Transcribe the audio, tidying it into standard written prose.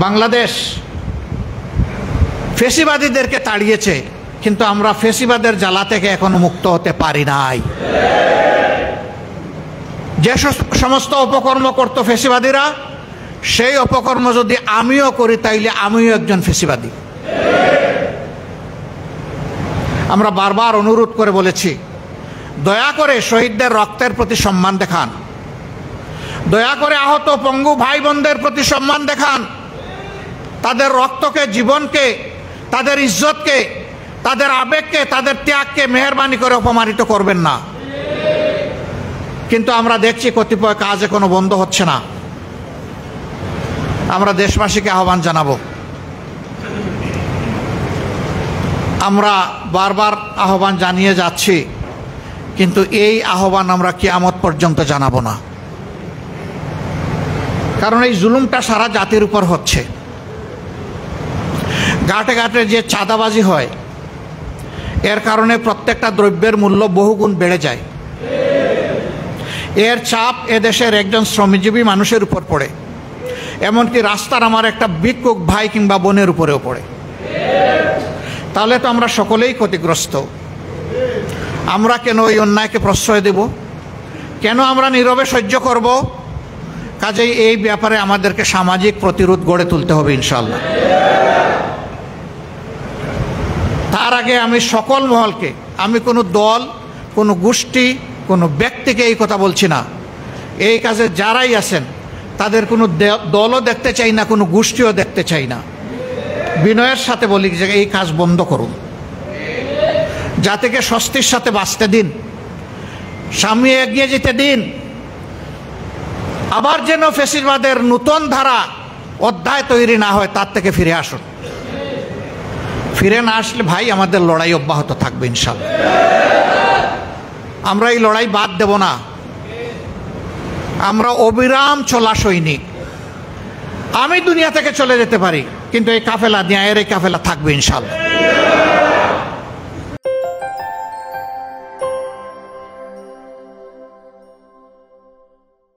বাংলাদেশ ফেসিবাদীদেরকে তাড়িয়েছে, কিন্তু আমরা ফেসিবাদের জ্বালা থেকে এখনো মুক্ত হতে পারি নাই। যে সমস্ত অপকর্ম করত ফেসিবাদীরা, সেই অপকর্ম যদি আমিও করি তাইলে আমিও একজন ফেসিবাদী। আমরা বারবার অনুরোধ করে বলেছি, দয়া করে শহীদদের রক্তের প্রতি সম্মান দেখান, দয়া করে আহত পঙ্গু ভাই বোনদের প্রতি সম্মান দেখান। তাদের রক্তকে, জীবনকে, তাদের ইজ্জতকে, তাদের আবেগকে, তাদের ত্যাগকে মেহেরবানি করে অপমানিত করবেন না। কিন্তু আমরা দেখছি কতিপয় কাজ এখনো বন্ধ হচ্ছে না। আমরা দেশবাসীকে আহ্বান জানাবো, আমরা বারবার আহ্বান জানিয়ে যাচ্ছি, কিন্তু এই আহ্বান আমরা কিয়ামত পর্যন্ত জানাবো না। কারণ এই জুলুমটা সারা জাতির উপর হচ্ছে। ঘাটে ঘাটে যে চাঁদাবাজি হয়, এর কারণে প্রত্যেকটা দ্রব্যের মূল্য বহুগুণ বেড়ে যায়। এর চাপ এদেশের একজন শ্রমজীবী মানুষের উপর পড়ে, এমনকি রাস্তার আমার একটা ভিক্ষুক ভাই কিংবা বোনের উপরেও পড়ে। তাহলে তো আমরা সকলেই ক্ষতিগ্রস্ত। আমরা কেন এই অন্যায়কে প্রশ্রয় দেব? কেন আমরা নীরবে সহ্য করব? কাজেই এই ব্যাপারে আমাদেরকে সামাজিক প্রতিরোধ গড়ে তুলতে হবে ইনশাআল্লাহ। তার আগে আমি সকল মহলকে, আমি কোনো দল, কোনো গোষ্ঠী, কোনো ব্যক্তিকে এই কথা বলছি না। এই কাজে যারাই আছেন তাদের কোনো দলও দেখতে চাই না, কোনো গোষ্ঠীও দেখতে চাই না। বিনয়ের সাথে বলি যে এই কাজ বন্ধ করুন, জাতিকে স্বস্তির সাথে বাঁচতে দিন, সামনে এগিয়ে যেতে দিন। আবার যেন ফ্যাসিবাদের নতুন ধারা অধ্যায় তৈরি না হয়, তার থেকে ফিরে আসুন। ফিরে না আসলে ভাই আমাদের লড়াই অব্যাহত থাকবে ইনশাআল্লাহ। আমরা এই লড়াই বাদ দেব না। আমরা অবিরাম চলা সৈনিক। আমি দুনিয়া থেকে চলে যেতে পারি, কিন্তু এই কাফেলা, ন্যায়ের এই কাফেলা থাকবে ইনশাআল্লাহ।